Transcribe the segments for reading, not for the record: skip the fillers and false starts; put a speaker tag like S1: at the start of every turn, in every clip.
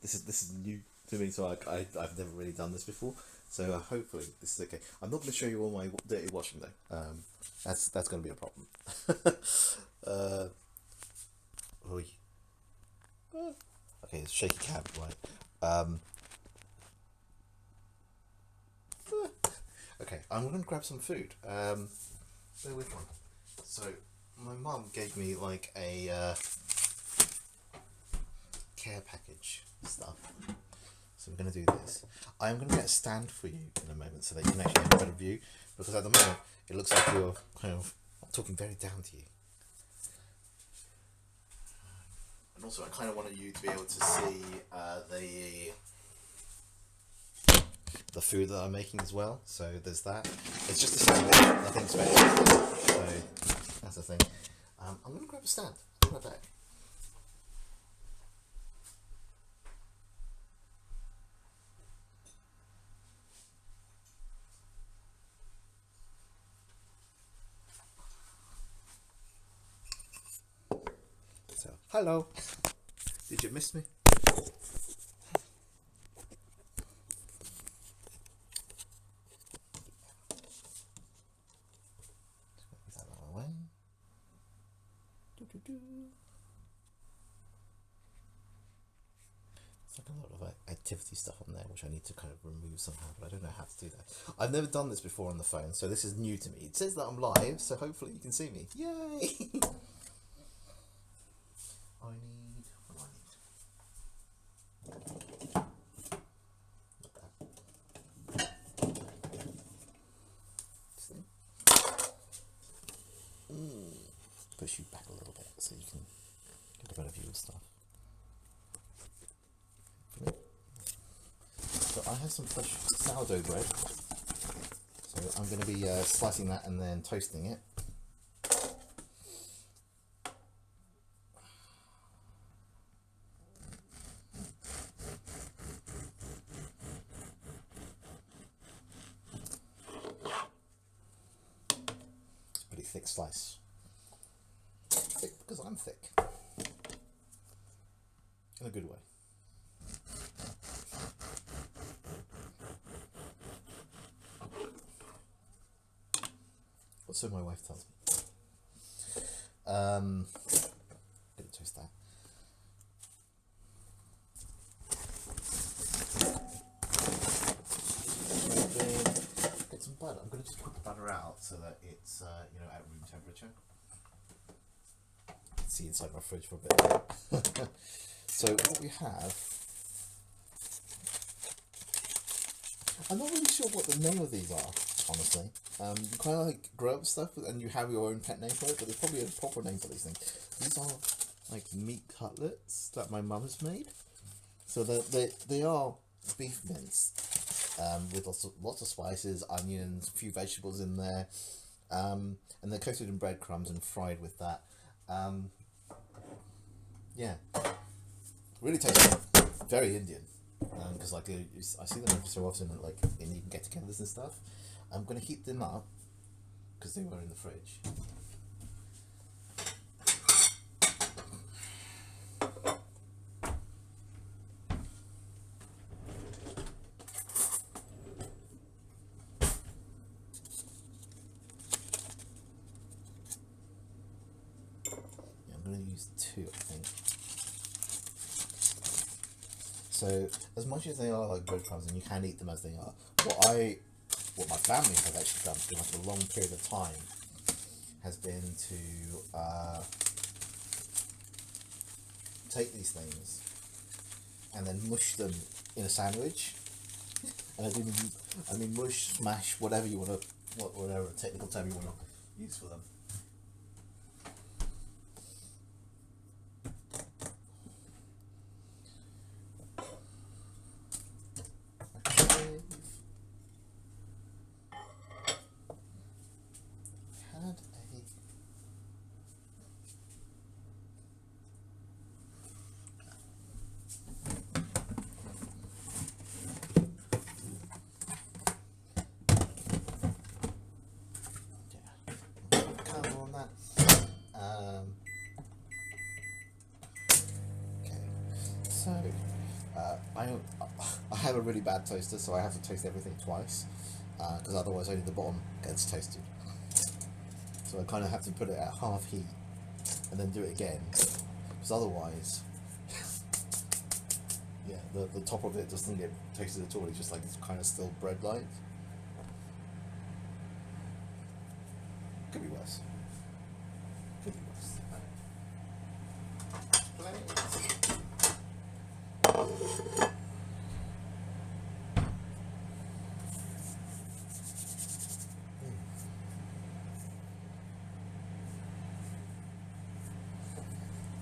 S1: this is new to me, so I've never really done this before. So hopefully this is okay. I'm not going to show you all my dirty washing though. That's going to be a problem. Oy. Okay, it's shaky cam, right? Okay, I'm going to grab some food. Bear with me. So my mum gave me like a care package stuff. So we're going to do this. I'm going to get a stand for you in a moment so that you can actually have a better view, because at the moment it looks like you're kind of talking very down to you. And also I kind of wanted you to be able to see the food that I'm making as well. So there's that. It's just a sandwich, nothing special. So that's the thing. I'm going to grab a stand. I'll be right back. So, hello. Did you miss me? That one away. It's like a lot of activity stuff on there, which I need to kind of remove somehow, but I don't know how to do that. I've never done this before on the phone, so this is new to me. It says that I'm live, so hopefully you can see me. Yay! What do I need? Not that. See? Push you back a little bit so you can get a better view of stuff. So I have some fresh sourdough bread. So I'm going to be slicing that and then toasting it. It's a pretty thick slice. Thick because I'm thick. In a good way. So my wife tells me. Gonna toast that. Get some butter. I'm gonna just put the butter out so that it's at room temperature. See inside my fridge for a bit. So what we have. I'm not really sure what the name of these are, honestly. You kind of like grow up stuff and you have your own pet name for it, but there's probably a proper name for these things. These are like meat cutlets that my mum has made. So they are beef mince with lots of spices, onions, a few vegetables in there, and they're coated in breadcrumbs and fried with that. Yeah, really tasty, very Indian. Because like I see them so often at like in even get-togethers and stuff. I'm going to heat them up because they were in the fridge. Yeah, I'm going to use 2, I think. So as much as they are like breadcrumbs, and you can eat them as they are, what my family have actually done for like a long period of time has been to take these things and then mush them in a sandwich. And I mean mush, smash, whatever you want to, whatever technical term you want to use for them. I have a really bad toaster, so I have to toast everything twice, because otherwise only the bottom gets toasted. So I kind of have to put it at half heat and then do it again, because otherwise, yeah, the top of it doesn't get toasted at all. It's just like it's kind of still bread-like. Could be worse. Could be worse.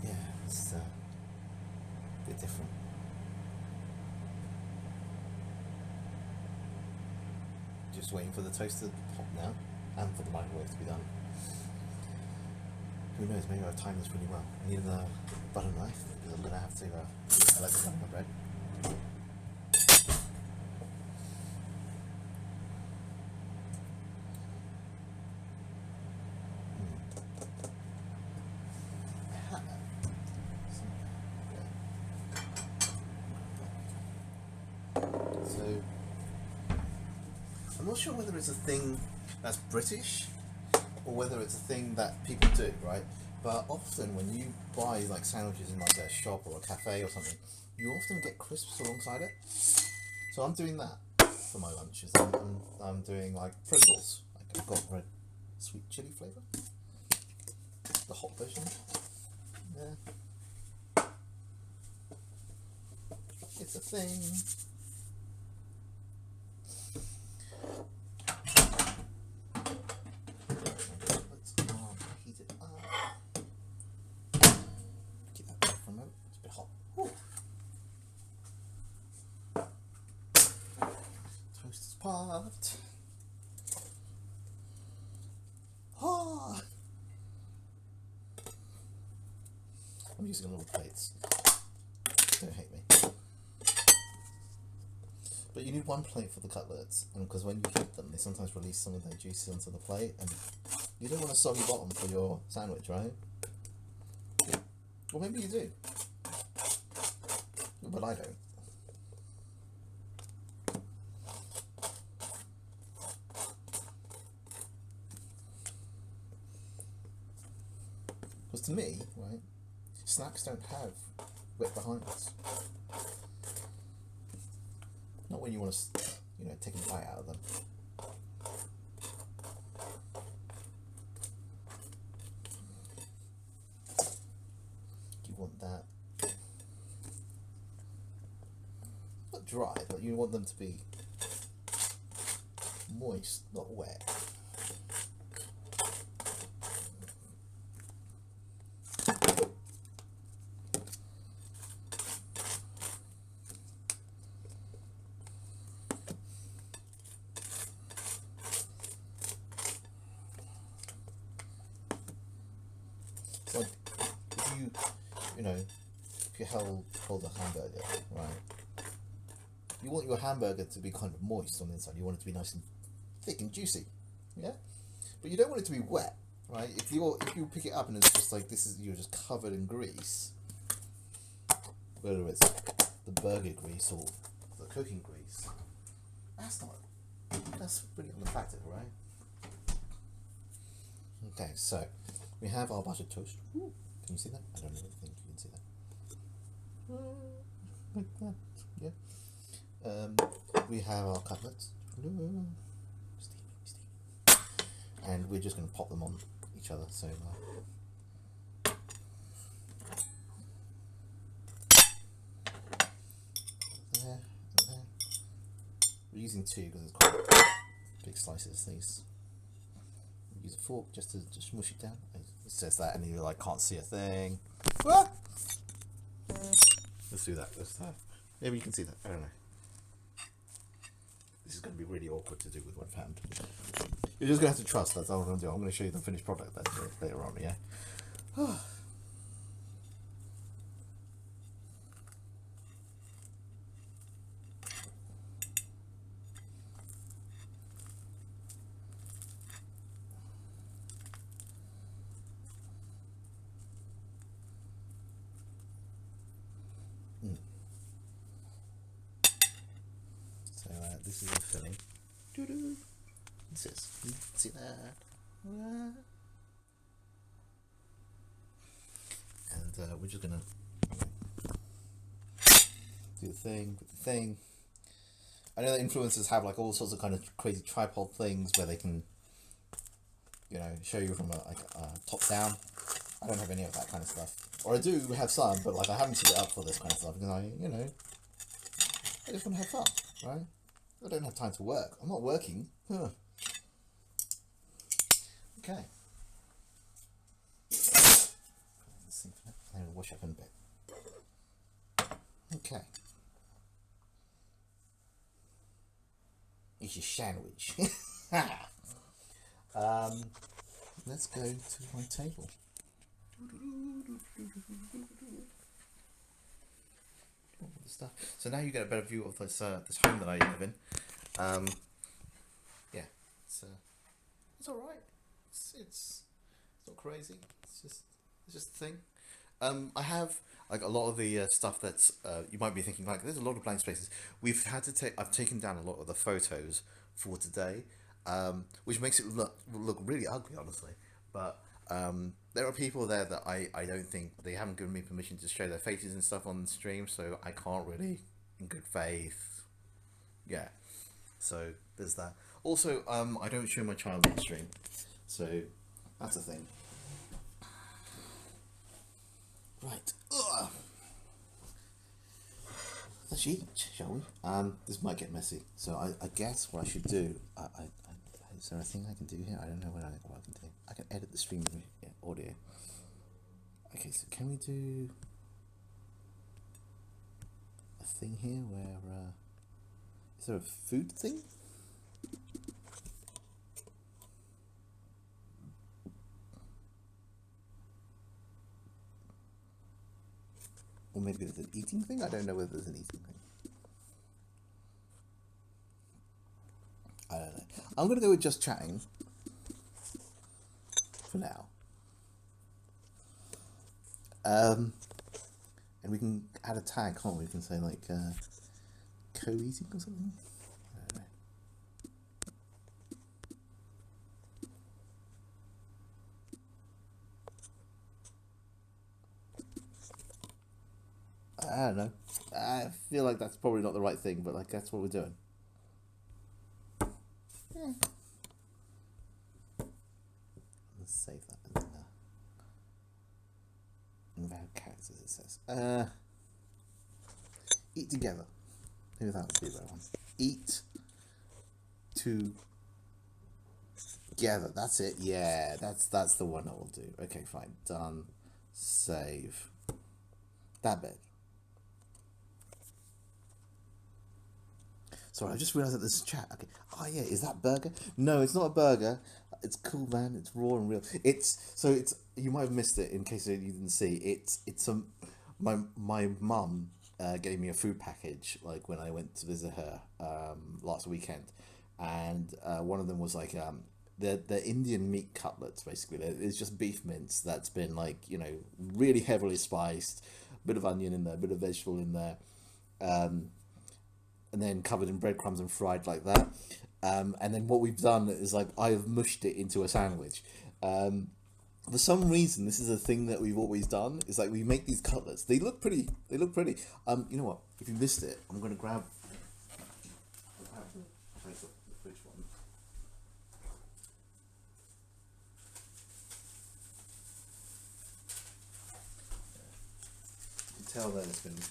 S1: Yeah, it's a bit different. Just waiting for the toaster to pop now, and for the microwave to be done. Who knows, maybe I've timed this pretty well. I need a butter knife, because I'm going to have to, I like to cut my bread. So, I'm not sure whether it's a thing that's British, or whether it's a thing that people do, right? But often when you buy like sandwiches in like a shop or a cafe or something, you often get crisps alongside it. So I'm doing that for my lunches. I'm doing like Pringles. Like I've got red sweet chili flavour, the hot version. Yeah, it's a thing. Popped. Oh. I'm using little plates. Don't hate me. But you need one plate for the cutlets, and because when you heat them, they sometimes release some of their juices onto the plate, and you don't want a soggy bottom for your sandwich, right? Well, maybe you do, but I don't. Because to me, right, snacks don't have wet behinds. Not when you want to, take a bite out of them. You want that, not dry, but you want them to be moist, not wet. Like if you hold a hamburger, right? You want your hamburger to be kind of moist on the inside. You want it to be nice and thick and juicy, yeah. But you don't want it to be wet, right? If you pick it up and it's just like you're just covered in grease, whether it's the burger grease or the cooking grease, that's pretty unattractive, right? Okay, so we have our buttered toast. Ooh, can you see that? I don't really think you can see that. Like that, yeah. We have our cutlets. And we're just going to pop them on each other. So there, and there. We're using two because it's quite big slices. These. Use a fork just to smush it down. It says that, and you can't see a thing. Ah! Let's do that. Maybe you can see that. I don't know. This is going to be really awkward to do with one hand. You're just going to have to trust. That's all I'm going to do. I'm going to show you the finished product later on. Yeah. this is a filling. Doo-doo. What's this? See that? And we're just gonna do the thing. I know that influencers have like all sorts of kind of crazy tripod things where they can, you know, show you from a top down. I don't have any of that kind of stuff, or I do have some, but like I haven't set it up for this kind of stuff because I just want to have fun, right? I don't have time to work. I'm not working. Huh. Okay. I'm gonna wash up in a bit. Okay. It's a sandwich. Let's go to my table. Stuff. So now you get a better view of this this home that I live in. Yeah, it's all right. It's not crazy. It's just a thing. I have like a lot of the stuff that's you might be thinking like there's a lot of blank spaces. I've taken down a lot of the photos for today, which makes it look really ugly, honestly. But there are people there that I don't think they haven't given me permission to show their faces and stuff on the stream, so I can't really, in good faith. Yeah, so there's that. Also, I don't show my child on the stream, so that's a thing. Right. Ugh. Let's eat, shall we? This might get messy, so I guess what I should do. Is there a thing I can do here? I don't know what I can do. I can edit the stream audio. Okay, so can we do a thing here where is there a food thing? Or maybe there's an eating thing? I don't know whether there's an eating thing. I don't know. I'm going to go with just chatting for now. And we can add a tag, can't we? We can say like co-eating or something. I don't know. I don't know. I feel like that's probably not the right thing, but like that's what we're doing. Yeah. Let's save that in invalid characters, it says. Eat together. Maybe that would be the right one. Eat together. That's it. Yeah, that's the one I will do. Okay, fine. Done. Save. That bit. Sorry, I just realised that there's a chat. Okay. Oh yeah, is that burger? No, it's not a burger. It's cool, man. It's raw and real. It's you might have missed it in case you didn't see. It's my mum gave me a food package like when I went to visit her last weekend, and one of them was like the Indian meat cutlets. Basically, it's just beef mince that's been like really heavily spiced, bit of onion in there, bit of vegetable in there. And then covered in breadcrumbs and fried like that. And then what we've done is like I've mushed it into a sandwich. For some reason, this is a thing that we've always done. Is like we make these cutlets. They look pretty. You know what? If you missed it, I'm gonna grab the fridge one. You can tell that it's been.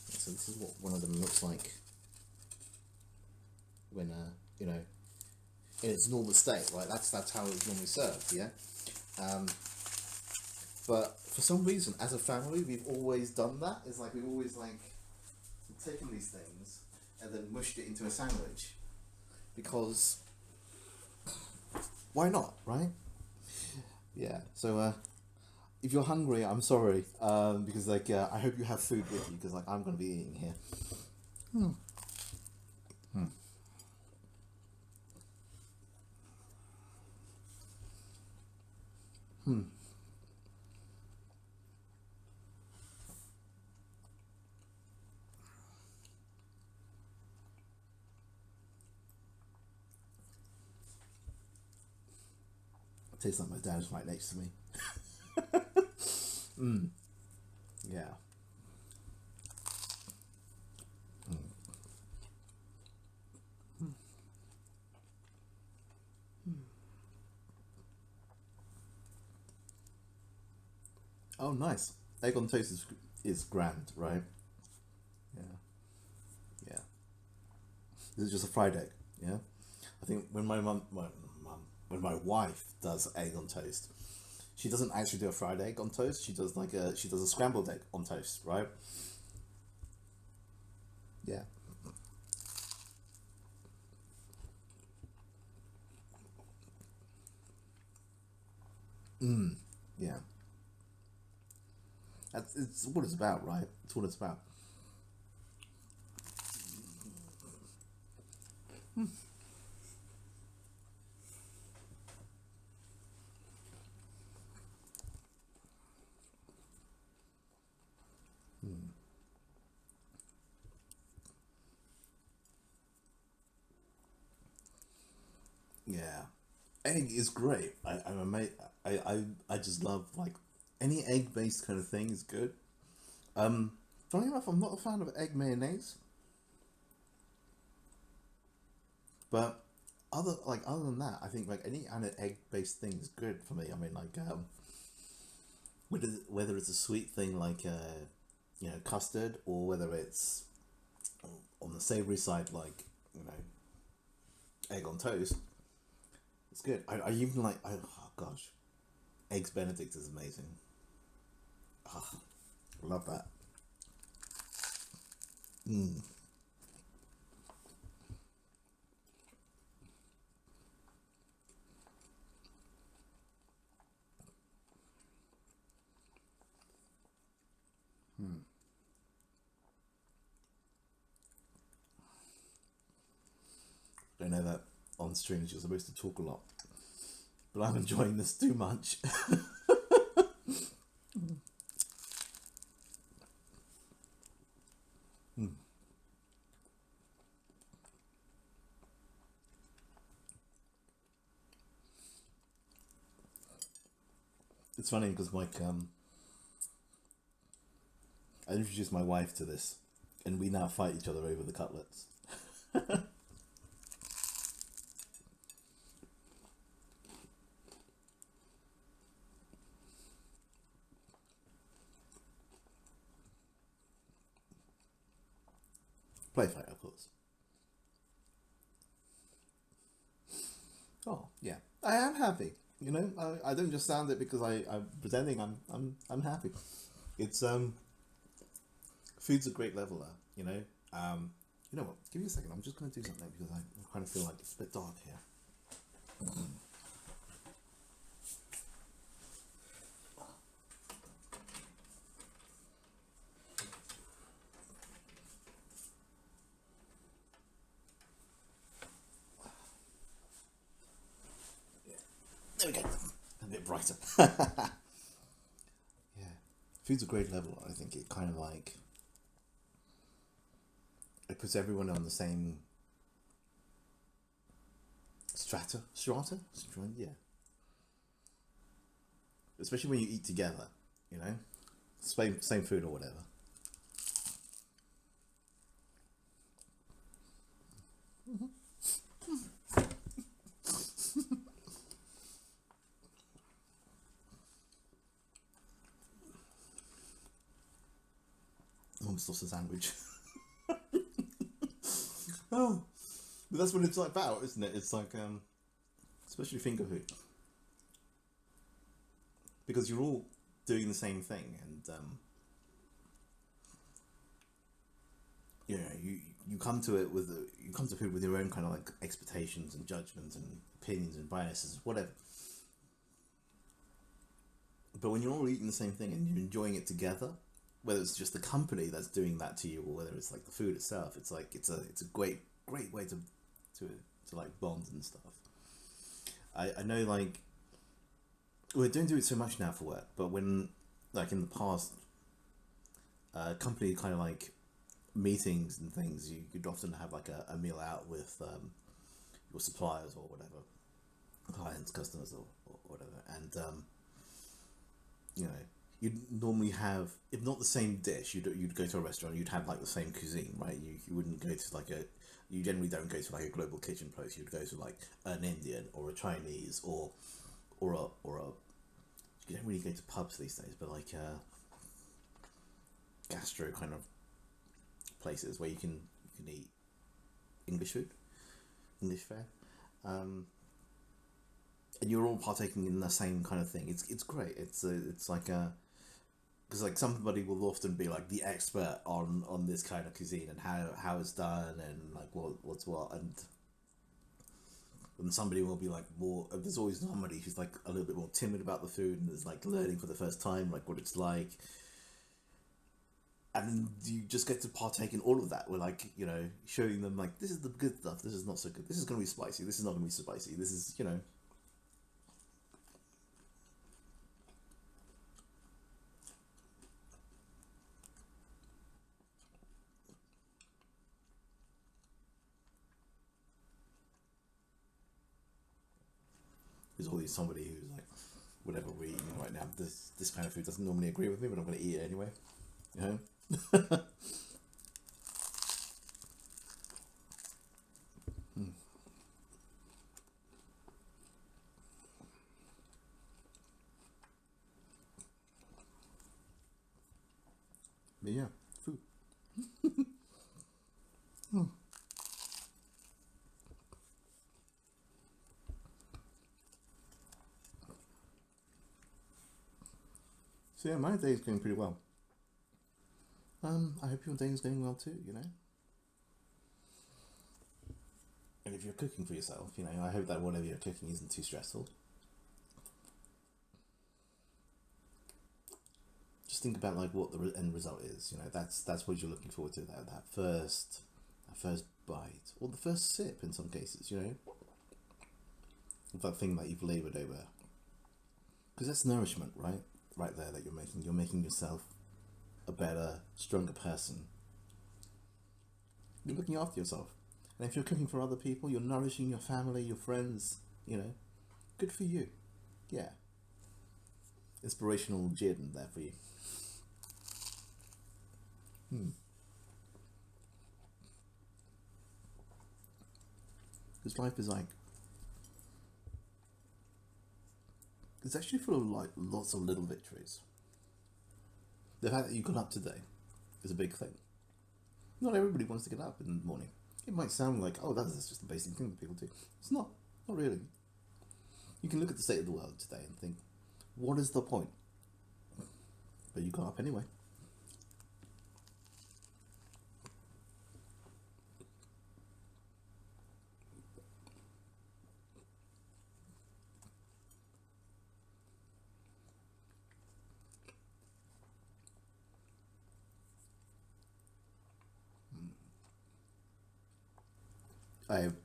S1: So this is what one of them looks like when in its normal state, right? That's how it's normally served, yeah. But for some reason, as a family, we've always done that. It's like we've always like taken these things and then mushed it into a sandwich because why not, right? Yeah. So if you're hungry, I'm sorry, because like I hope you have food with you because like I'm gonna be eating here. Tastes like my dad's right next to me. Yeah. Oh, nice. Egg on toast is grand, right? Yeah. Yeah. This is just a fried egg. Yeah. I think when when my wife does egg on toast, she doesn't actually do a fried egg on toast. She does a scrambled egg on toast, right? Yeah. Yeah. It's what it's about, right? It's what it's about. Yeah. Egg is great. I'm amazed. I just love like any egg based kind of thing is good. Um, Funny enough, I'm not a fan of egg mayonnaise, but other than that, I think like any kind of egg based thing is good for me. I mean, like whether it's a sweet thing like custard, or whether it's on the savory side like you know egg on toast, it's good. I even like oh gosh, eggs Benedict is amazing. Love that. I know that on streams you're supposed to talk a lot, but I'm enjoying this too much. It's funny because like I introduced my wife to this, and we now fight each other over the cutlets. Play fight, of course. Oh yeah, I am happy. You know, I don't just sound it because I'm pretending I'm happy. It's food's a great leveler. You know what? Give me a second. I'm just gonna do something because I kind of feel like it's a bit dark here. There we go. A bit brighter. Yeah, food's a great leveler. I think it kind of like it puts everyone on the same strata. Yeah, especially when you eat together. You know, same food or whatever. Almost lost a sandwich. Oh, but that's what it's like about, isn't it? It's like especially finger food, because you're all doing the same thing, and you come to it with you come to food with your own kind of like expectations and judgments and opinions and biases, whatever. But when you're all eating the same thing and you're enjoying it together, whether it's just the company that's doing that to you or whether it's like the food itself, it's like it's a great way to to like bond and stuff. I know like we don't do it so much now for work, but when like in the past, company kind of like meetings and things, you could often have like a meal out with your suppliers or whatever. clients, customers, or whatever. And you know, you'd normally have, if not the same dish, you'd go to a restaurant, you'd have like the same cuisine, right? You wouldn't go to like a, you generally don't go to like a global kitchen place. You'd go to like an Indian or a Chinese or a you don't really go to pubs these days, but like gastro kind of places where you can eat English food, English fare, and you're all partaking in the same kind of thing. It's great. It's like a, because like somebody will often be like the expert on this kind of cuisine and how it's done and like what's what, and somebody will be like more, there's always somebody who's like a little bit more timid about the food and is like learning for the first time like what it's like, and you just get to partake in all of that. We're like, you know, showing them like, this is the good stuff, this is not so good, this is going to be spicy, this is not going to be spicy, this is, you know. There's always somebody who's like, whatever we're eating right now, this kind of food doesn't normally agree with me, but I'm going to eat it anyway, you know. But yeah, food. So yeah, my day is going pretty well. I hope your day is going well too, you know. And if you're cooking for yourself, you know, I hope that whatever you're cooking isn't too stressful. Just think about like what the end result is. You know, that's what you're looking forward to. That first bite or the first sip in some cases. You know, of that thing that you've laboured over. Because that's nourishment, right? Right there that you're making. You're making yourself a better, stronger person. You're looking after yourself. And if you're cooking for other people, you're nourishing your family, your friends. You know, good for you. Yeah, inspirational Jaden there for you. Because life is like, it's actually full of like lots of little victories. The fact that you got up today is a big thing. Not everybody wants to get up in the morning. It might sound like, oh, that's just the basic thing that people do. It's not. Not really. You can look at the state of the world today and think, what is the point? But you got up anyway.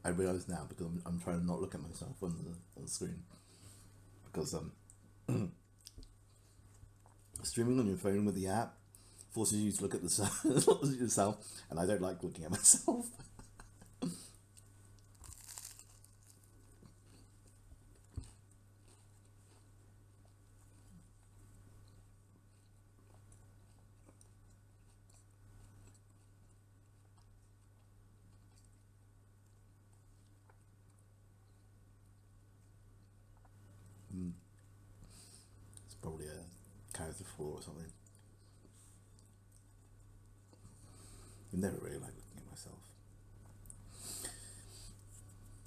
S1: I realise now because I'm trying to not look at myself on the screen, because streaming on your phone with the app forces you to look at the yourself, and I don't like looking at myself. It's probably a character flaw or something. I never really like looking at myself.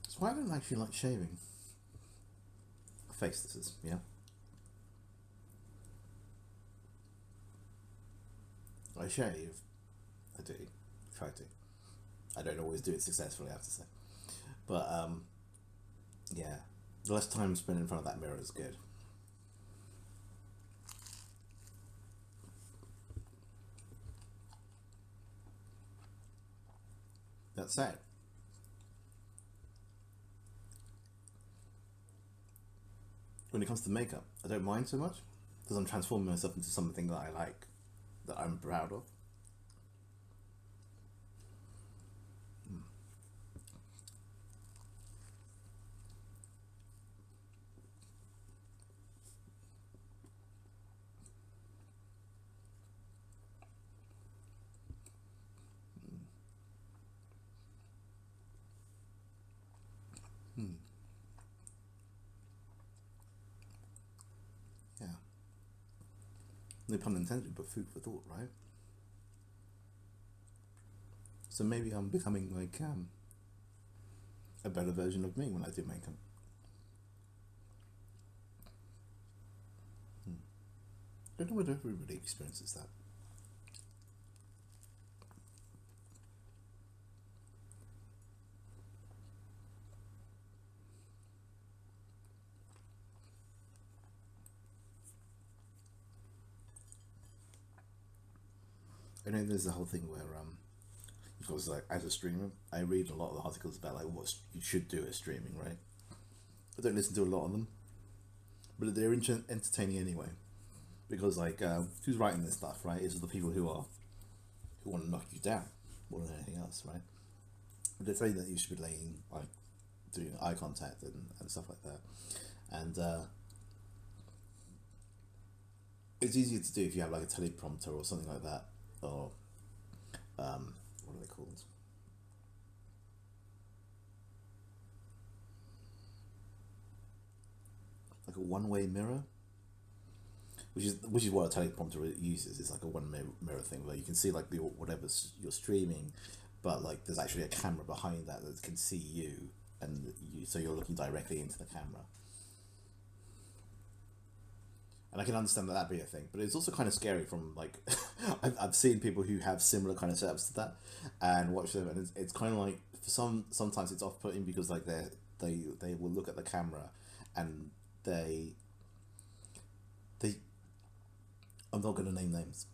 S1: That's why I don't actually like shaving. Face this is, yeah. I shave. I do. Try to. I don't always do it successfully, I have to say. But yeah, the less time spent in front of that mirror is good. That said, when it comes to makeup, I don't mind so much because I'm transforming myself into something that I like, that I'm proud of. No pun intended, but food for thought, right? So maybe I'm becoming like a better version of me when I do makeup. I don't know whether everybody experiences that. I know there's the whole thing where because like as a streamer, I read a lot of the articles about like what you should do as streaming, right? I don't listen to a lot of them, but they're entertaining anyway. Because like who's writing this stuff, right? Is the people who want to knock you down more than anything else, right? But they're saying that you should be laying like doing eye contact and stuff like that, and it's easier to do if you have like a teleprompter or something like that, or what are they called? Like a one-way mirror, which is what a teleprompter uses. It's like a one mirror thing where you can see like the whatever you're streaming, but like there's actually a camera behind that that can see you, and so you're looking directly into the camera. And I can understand that be a thing, but it's also kind of scary from like I've seen people who have similar kind of setups to that and watch them, and it's kind of like for sometimes it's off putting because like they will look at the camera and they I'm not going to name names,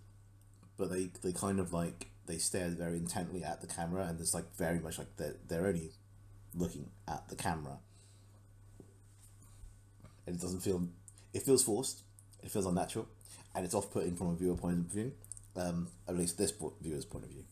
S1: but they kind of like they stare very intently at the camera, and it's like very much like they're only looking at the camera, and it doesn't feel it feels forced, it feels unnatural, and it's off putting from a viewer point of view, at least this viewer's point of view.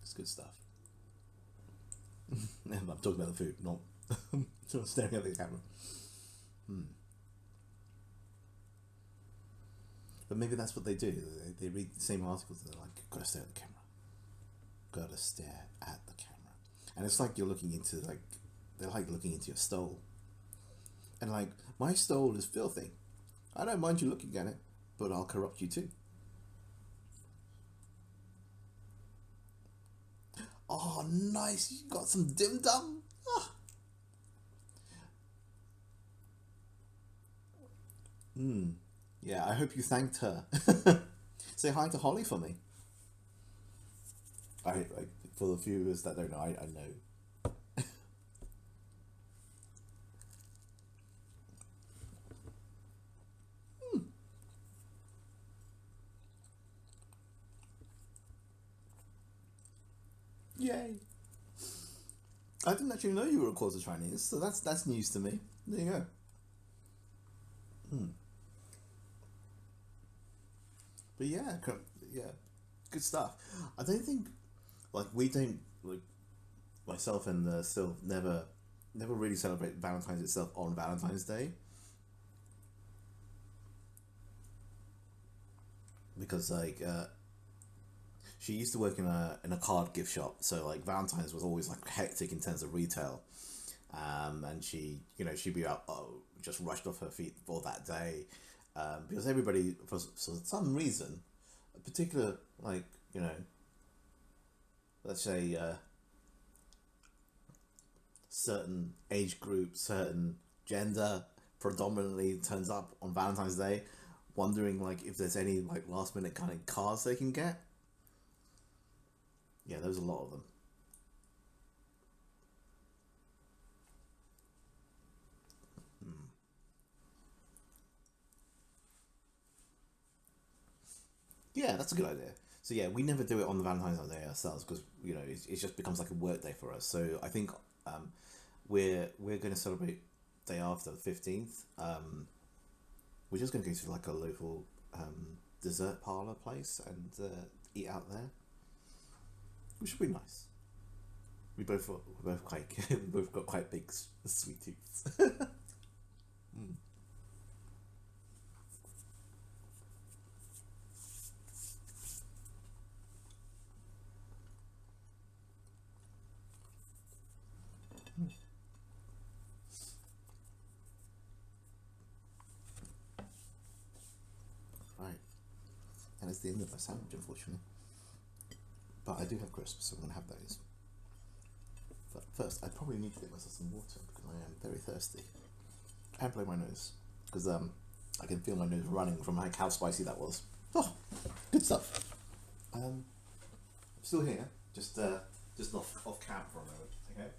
S1: It's good stuff. I'm talking about the food, not sort of staring at the camera. But maybe that's what they do. They read the same articles and they're like, gotta stare at the camera. Gotta stare at the camera. And it's like you're looking into like they're like looking into your stole. And like, my stole is filthy. I don't mind you looking at it, but I'll corrupt you too. Oh, nice! You got some dim dum. Ah. Yeah, I hope you thanked her. Say hi to Holly for me. I for the viewers that don't know, I know. Yay! I didn't actually know you were a quarter Chinese, so that's news to me. There you go. But yeah, yeah, good stuff. I don't think like we don't like myself and Sylv never really celebrate Valentine's itself on Valentine's Day because like she used to work in a card gift shop, so like Valentine's was always like hectic in terms of retail, and she she'd be up just rushed off her feet for that day, because everybody for some reason, a particular like let's say certain age group, certain gender predominantly turns up on Valentine's Day, wondering like if there's any like last minute kind of cards they can get. Yeah, there's a lot of them. Yeah, that's a good idea. So yeah, we never do it on the Valentine's Day ourselves because it just becomes like a work day for us. So I think we're going to celebrate day after the 15th. We're just going to go to like a local dessert parlor place and eat out there, which should be nice. We're both quite we both got quite big sweet tooths. That is the end of my sandwich, unfortunately. But I do have crisps, so I'm going to have those. But first, I probably need to get myself some water because I am very thirsty. And blow my nose because I can feel my nose running from like how spicy that was. Oh, good stuff. I'm still here, just off cam for a moment, okay?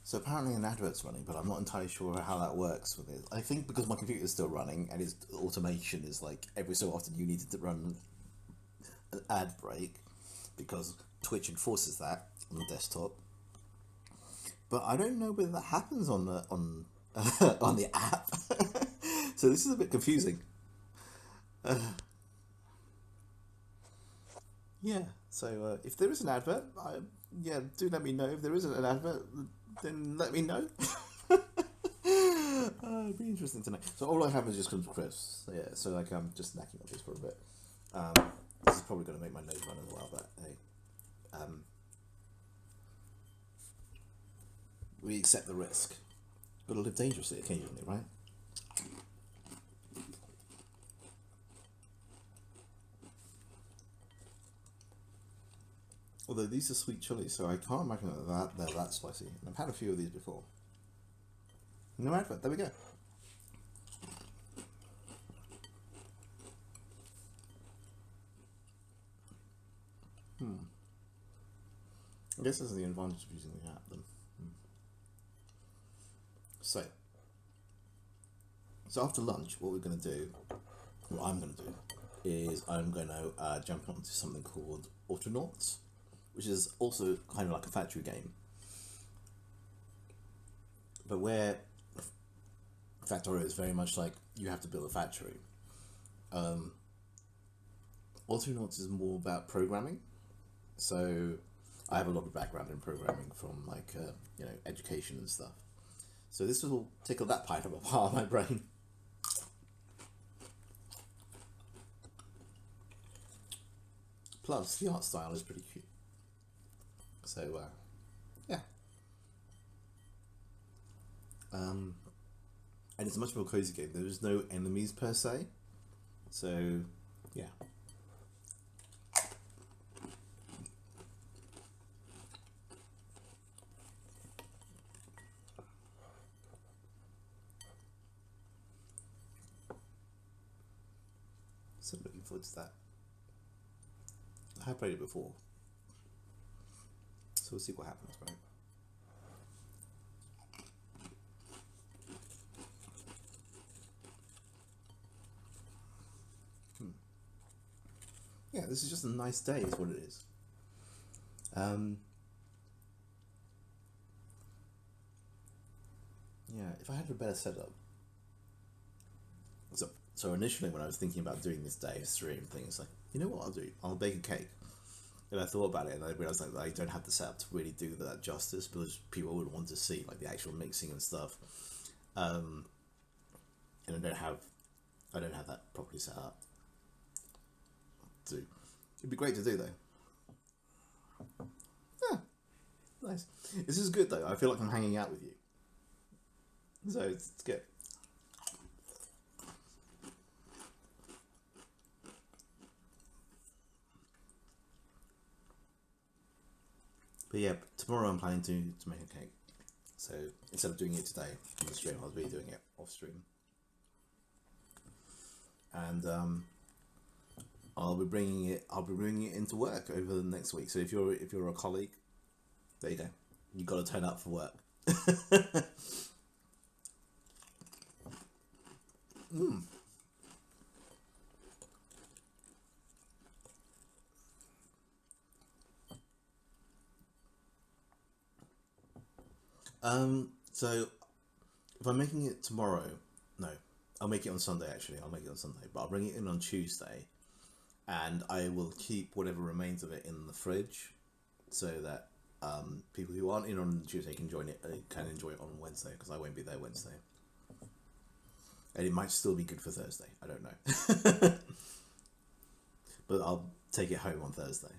S1: So apparently an advert's running, but I'm not entirely sure how that works with it. I think because my computer is still running and its automation is like every so often you need to run an ad break because Twitch enforces that on the desktop. But I don't know whether that happens on the on the app. So this is a bit confusing. Yeah. So if there is an advert, yeah, do let me know. If there isn't an advert, then let me know. It'd be interesting to know. So all I have is just comes crisps. So, yeah. So like I'm just snacking on these for a bit. This is probably going to make my nose run as well. But hey, we accept the risk. Got to live dangerously occasionally, right? Although these are sweet chilies, so I can't imagine that they're that spicy. And I've had a few of these before. No advert, there we go. I guess this is the advantage of using the app then. So after lunch, what we're going to do, what I'm going to do, is I'm going to jump onto something called Autonauts, which is also kind of like a factory game. But where Factorio is very much like you have to build a factory. Autonauts is more about programming. So I have a lot of background in programming from like education and stuff. So this will tickle that part of my brain. Plus, the art style is pretty cute. So, yeah. And it's a much more cozy game. There's no enemies per se. So, yeah. So looking forward to that. I have played it before. So we'll see what happens, right? Yeah, this is just a nice day is what it is. Yeah, if I had a better setup. So initially when I was thinking about doing this day stream thing, it's like, you know what I'll do? I'll bake a cake. And I thought about it and I realised that I don't have the setup to really do that justice because people would want to see like the actual mixing and stuff. And I don't have that properly set up. It'd be great to do though. Yeah, nice. This is good though. I feel like I'm hanging out with you. So it's good. But yeah, tomorrow I'm planning to make a cake. So instead of doing it today on the stream, I'll be doing it off stream. And I'll be bringing it into work over the next week. So if you're a colleague, there you go. You got to turn up for work. So if I'm making it tomorrow, no, I'll make it on Sunday. Actually, I'll make it on Sunday, but I'll bring it in on Tuesday, and I will keep whatever remains of it in the fridge, so that people who aren't in on Tuesday can enjoy it on Wednesday, because I won't be there Wednesday, and it might still be good for Thursday. I don't know, but I'll take it home on Thursday.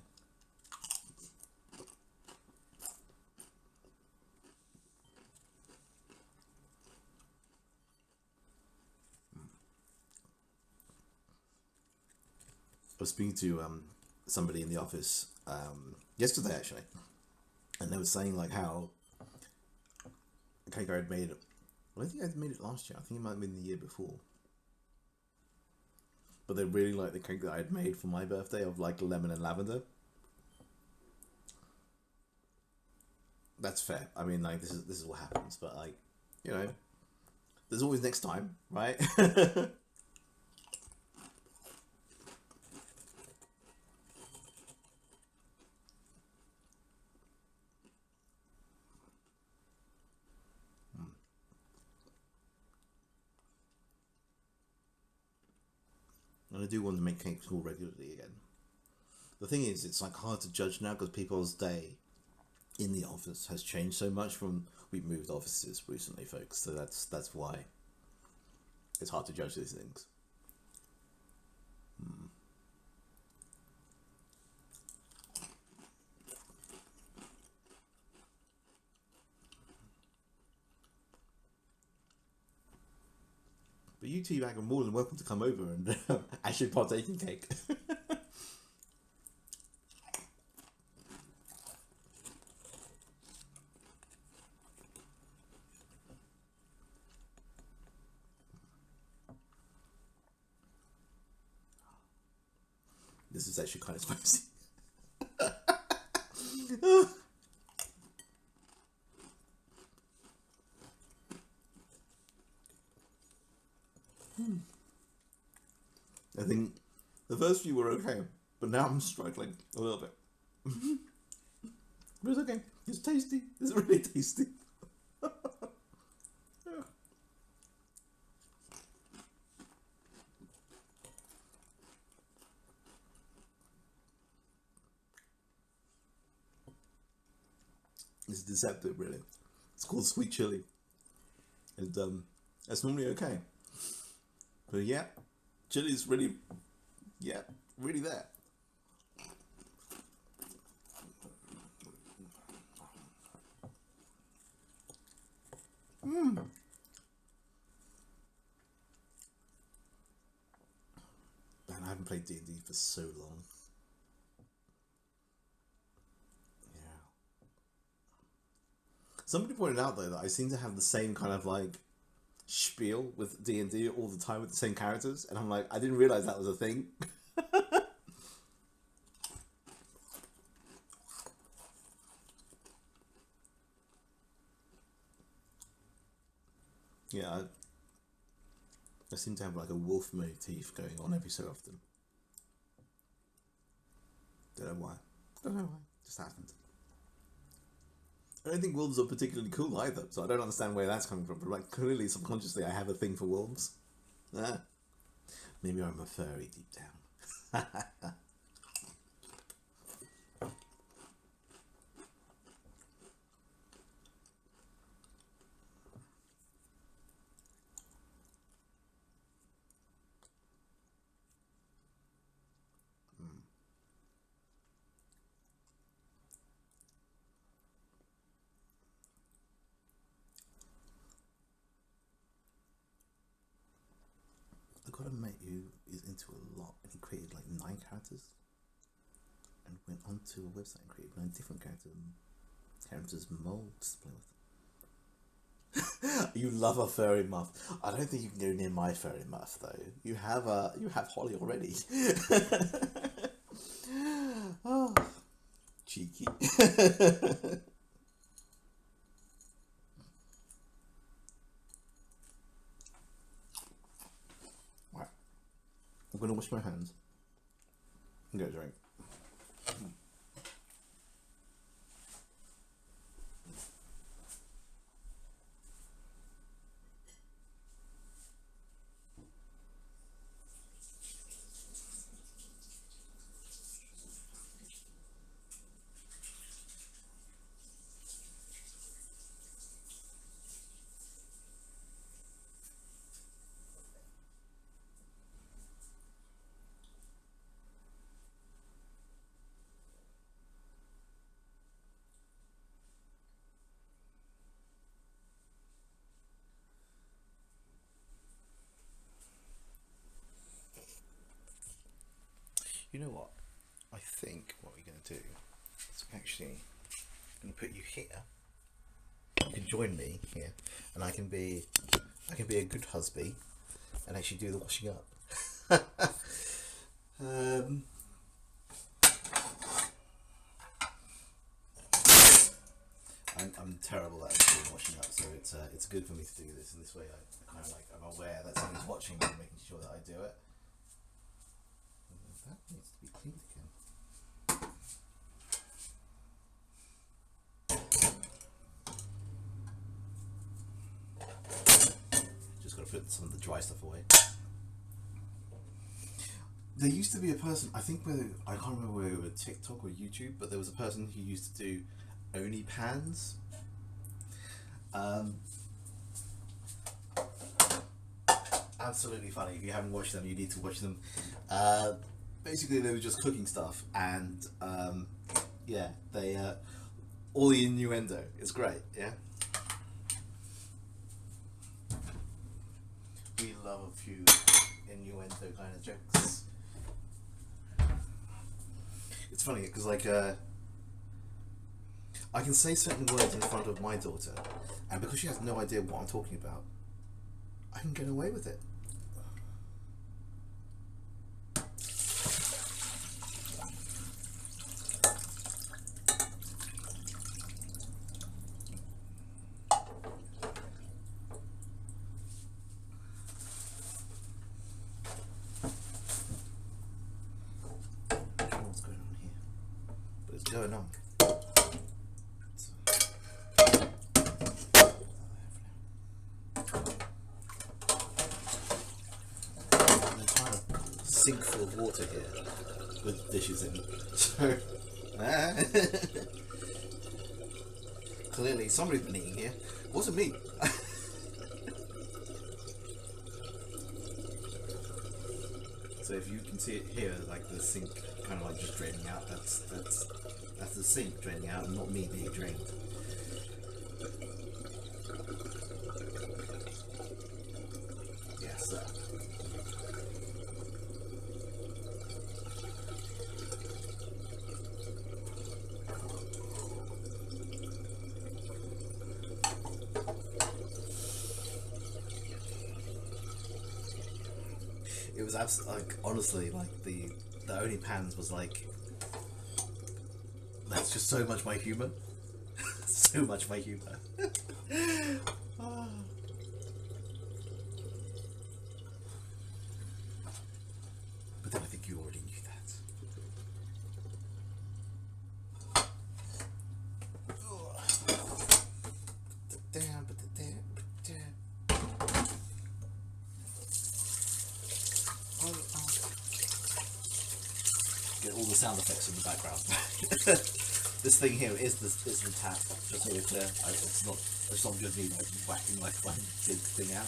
S1: I was speaking to somebody in the office yesterday actually, and they were saying like how a cake I had made. I don't think I'd made it last year. I think it might have been the year before. But they really liked the cake that I had made for my birthday of like lemon and lavender. That's fair. I mean, like this is what happens. But like, you know, there's always next time, right? And I do want to make cakes more regularly again. The thing is, it's like hard to judge now because people's day in the office has changed so much from we've moved offices recently, folks. So that's why it's hard to judge these things. But you two are more than welcome to come over and actually partake in cake. This is actually kind of spicy. I think the first few were okay, but now I'm struggling a little bit. But it's okay. It's tasty. It's really tasty. It's deceptive, really. It's called sweet chili, and that's normally okay. But yeah, chili's really, yeah, really there. Man, I haven't played D&D for so long. Yeah. Somebody pointed out though that I seem to have the same kind of like spiel with D&D all the time with the same characters, and I'm like, I didn't realize that was a thing. Yeah, I seem to have like a wolf motif going on every so often. Don't know why. Don't know why. Just happened. I don't think wolves are particularly cool either, so I don't understand where that's coming from. But like, clearly, subconsciously, I have a thing for wolves. Ah. Maybe I'm a furry deep down. I got a mate who is into a lot, and he created like 9 characters, and went onto a website and created 9 different characters molds to play with. You love a furry muff. I don't think you can go near my furry muff though. You have Holly already. Oh, cheeky. Right. I'm gonna wash my hands and get a drink. You know what? I think what we're going to do is actually going to put you here. You can join me here, and I can be a good husband and actually do the washing up. I'm terrible at doing washing up, so it's good for me to do this. In this way, I kind of like I'm aware that someone's watching and making sure that I do it. That needs to be cleaned again. Just got to put some of the dry stuff away. There used to be a person, I think whether I can't remember whether it was TikTok or YouTube, but there was a person who used to do OnlyPans. Absolutely funny. If you haven't watched them, you need to watch them. Basically, they were just cooking stuff, and yeah, they all the innuendo. It's great. Yeah, we love a few innuendo kind of jokes. It's funny because like I can say certain words in front of my daughter, and because she has no idea what I'm talking about, I can get away with it. What's going on here? But it's going on. Sink full of water here with dishes in. So clearly somebody's been eating here. It wasn't me. So if you can see it here, like the sink kind of like just draining out, that's the sink draining out and not me being drained. Yes, sir. It was absolutely like honestly like the OnlyPans was like that's just so much my humour, so much my humour. But then I think you already knew that. Get all the sound effects in the background. This thing here is the tap. Just so we're clear, it's not just me like whacking like one big thing out.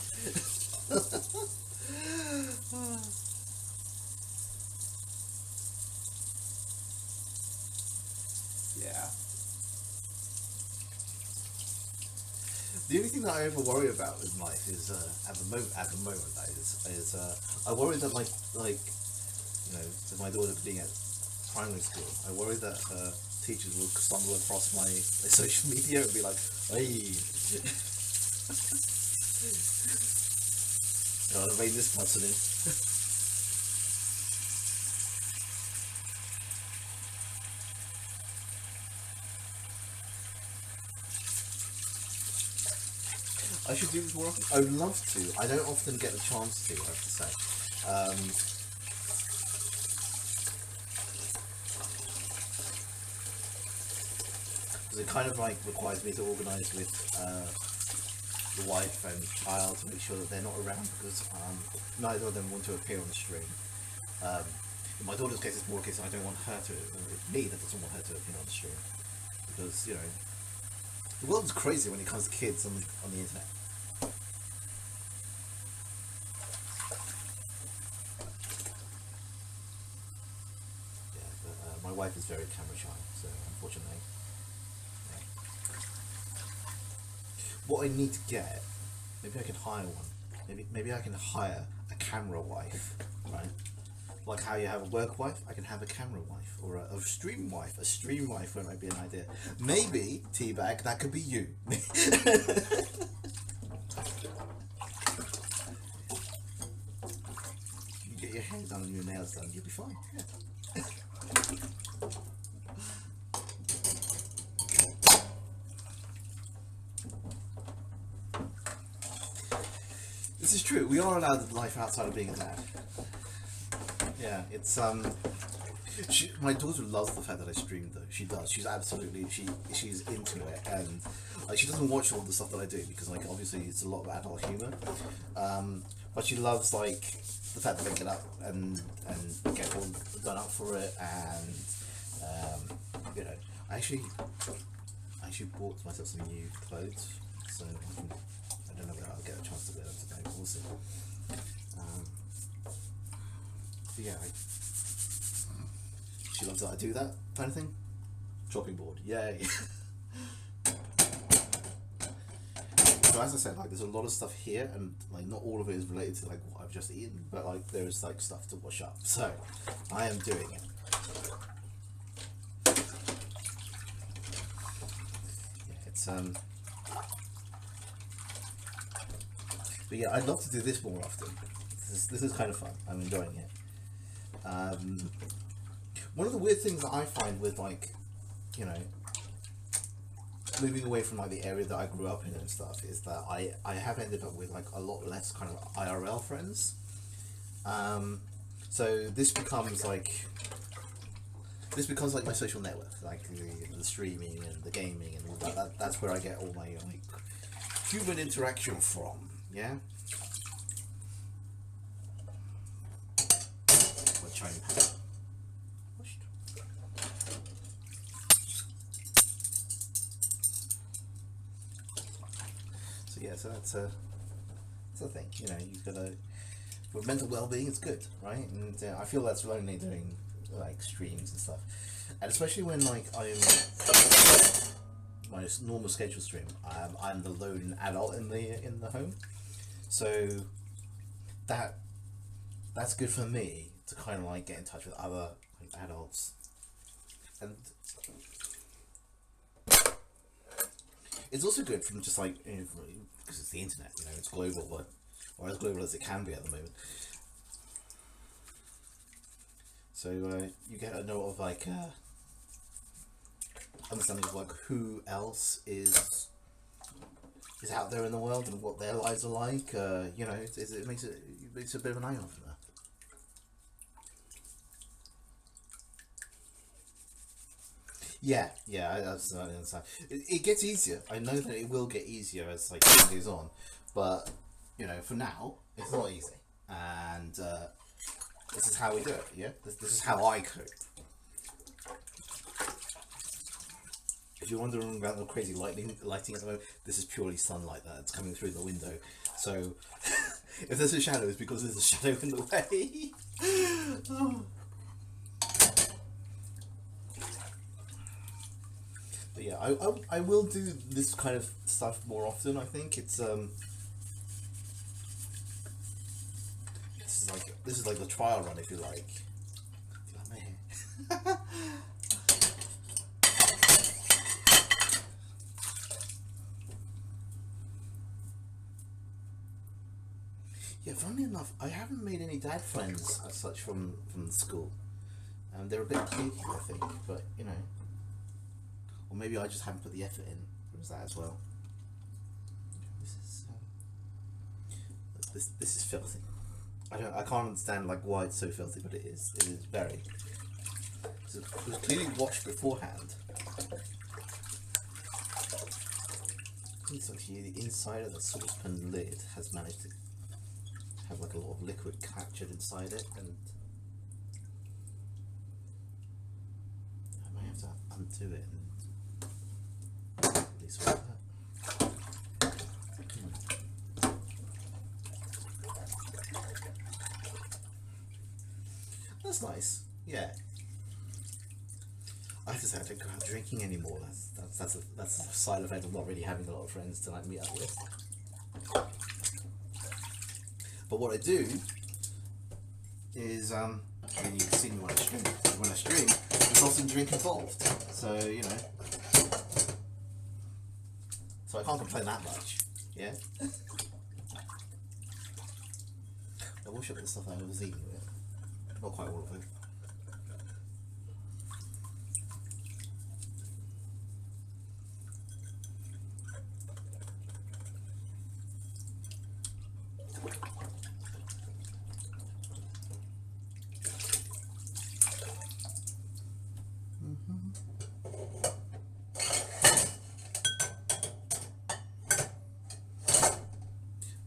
S1: Yeah. The only thing that I ever worry about in life is at the moment that is I worry that like you know, with my daughter being at primary school, I worry that her teachers will stumble across my social media and be like, hey. I'll rein this person in. I should do this more often. I would love to. I don't often get the chance to, I have to say. Because it kind of like requires me to organise with the wife and child to make sure that they're not around, because neither of them want to appear on the stream. In my daughter's case, it's more a case I don't want her to, it's me that doesn't want her to appear on the stream. Because, you know, the world's crazy when it comes to kids on the internet. Yeah, but my wife is very camera shy, so unfortunately. Yeah. What I need to get, maybe I can hire one. Maybe I can hire a camera wife, right? Like how you have a work wife, I can have a camera wife, or a stream wife. A stream wife might be an idea. Maybe, Teabag, that could be you. You get your hair done and your nails done, you'll be fine. Yeah. This is true. We are allowed life outside of being a dad. Yeah, it's my daughter loves the fact that I stream though. She does. She's absolutely she's into it, and like she doesn't watch all the stuff that I do because like obviously it's a lot of adult humor. But she loves like the fact that I get up and get all done up for it, and you know, I actually bought myself some new clothes, so I don't know whether I'll get a chance to wear them today. We'll see. Yeah, she loves that I do that kind of thing. Chopping board, yay! So as I said, like there's a lot of stuff here, and like not all of it is related to like what I've just eaten, but like there is like stuff to wash up. So I am doing it. Yeah, it's but yeah, I'd love to do this more often. This is kind of fun. I'm enjoying it. One of the weird things that I find with like, you know, moving away from like the area that I grew up in and stuff is that I have ended up with like a lot less kind of IRL friends. So this becomes like my social network, like the streaming and the gaming and all that. That's where I get all my like human interaction from. Yeah. China pan. Pushed. So yeah, so that's a thing. You know, you've got to for mental well-being. It's good, right? And I feel that's lonely doing like streams and stuff, and especially when like I'm my normal schedule stream. I'm the lone adult in the home, so that's good for me to kind of like get in touch with other like, adults, and it's also good from just like because it's the internet, you know, it's global, or as global as it can be at the moment. So you get a note of like understanding of like who else is out there in the world and what their lives are like. You know, it makes a bit of an eye opener. Yeah, I understand. It gets easier. I know that it will get easier as like time goes on, but you know, for now, it's not easy. And this is how we do it. Yeah, this is how I cope. If you're wondering about the crazy lighting at the moment, this is purely sunlight that's coming through the window. So if there's a shadow, it's because there's a shadow in the way. Oh. But yeah, I will do this kind of stuff more often. I think it's this is like the trial run, if you like. Yeah, funnily enough, I haven't made any dad friends as such from school. They're a bit cliquey, I think, but you know, or maybe I just haven't put the effort in. There's that as well. This is this is filthy. I can't understand like why it's so filthy, but it is. It is very. So it was clearly washed beforehand. It's actually the inside of the saucepan lid has managed to have like a lot of liquid captured inside it, and I might have to undo it and release all of that. That's nice. Yeah. I have to say I don't go out drinking anymore. That's a side effect of not really having a lot of friends to like meet up with. But what I do is, I mean, you can see me when I stream. When I stream, there's often drink involved. So you know, so I can't complain that much. Yeah. I wash up the stuff I was eating with. Not quite all of it.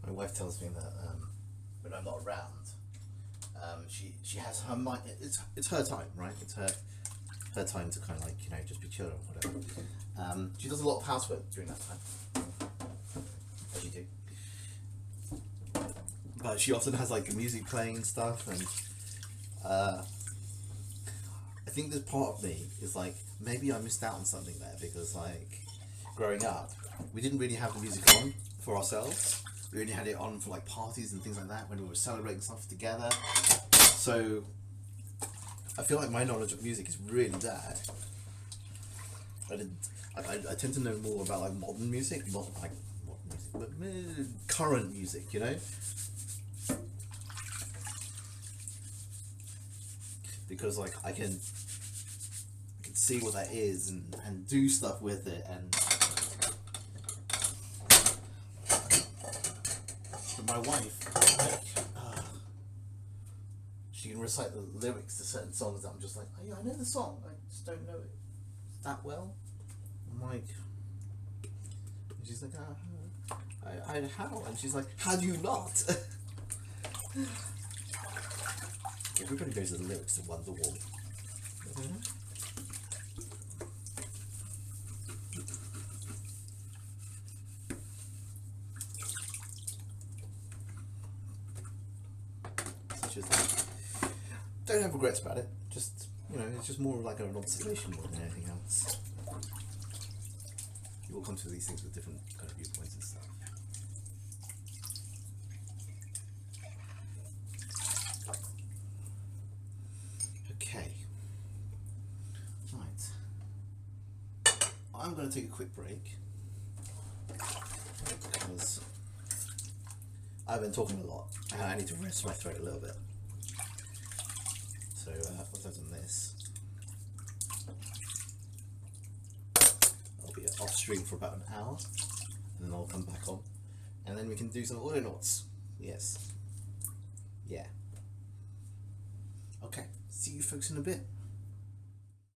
S1: My wife tells me that when I'm not around, she has her mind. It's her time, right? It's her time to kind of like, you know, just be chill or whatever. She does a lot of housework during that time, as you do. But she often has like the music playing and stuff, and I think there's part of me is like, maybe I missed out on something there, because like growing up, we didn't really have the music on for ourselves. We only had it on for like parties and things like that when we were celebrating stuff together. So I feel like my knowledge of music is really bad. I tend to know more about like modern music, not like modern music, but current music, you know. Because like I can see what that is and do stuff with it, and but my wife, like, she can recite the lyrics to certain songs that I'm just like, oh, yeah, I know the song, I just don't know it that well. I'm like, and she's like, I how? And she's like, how do you not? Everybody knows the lyrics to Wonderwall. Don't have regrets about it. Just, you know, it's just more like an observation more than anything else. You will come to these things with different kind of viewpoints and stuff. Okay. Right. I'm going to take a quick break because I've been talking a lot and I need to rest my throat a little bit. So once I've done this, I'll be off stream for about an hour, and then I'll come back on, and then we can do some Audionauts. Yes. Yeah. Okay. See you folks in a bit.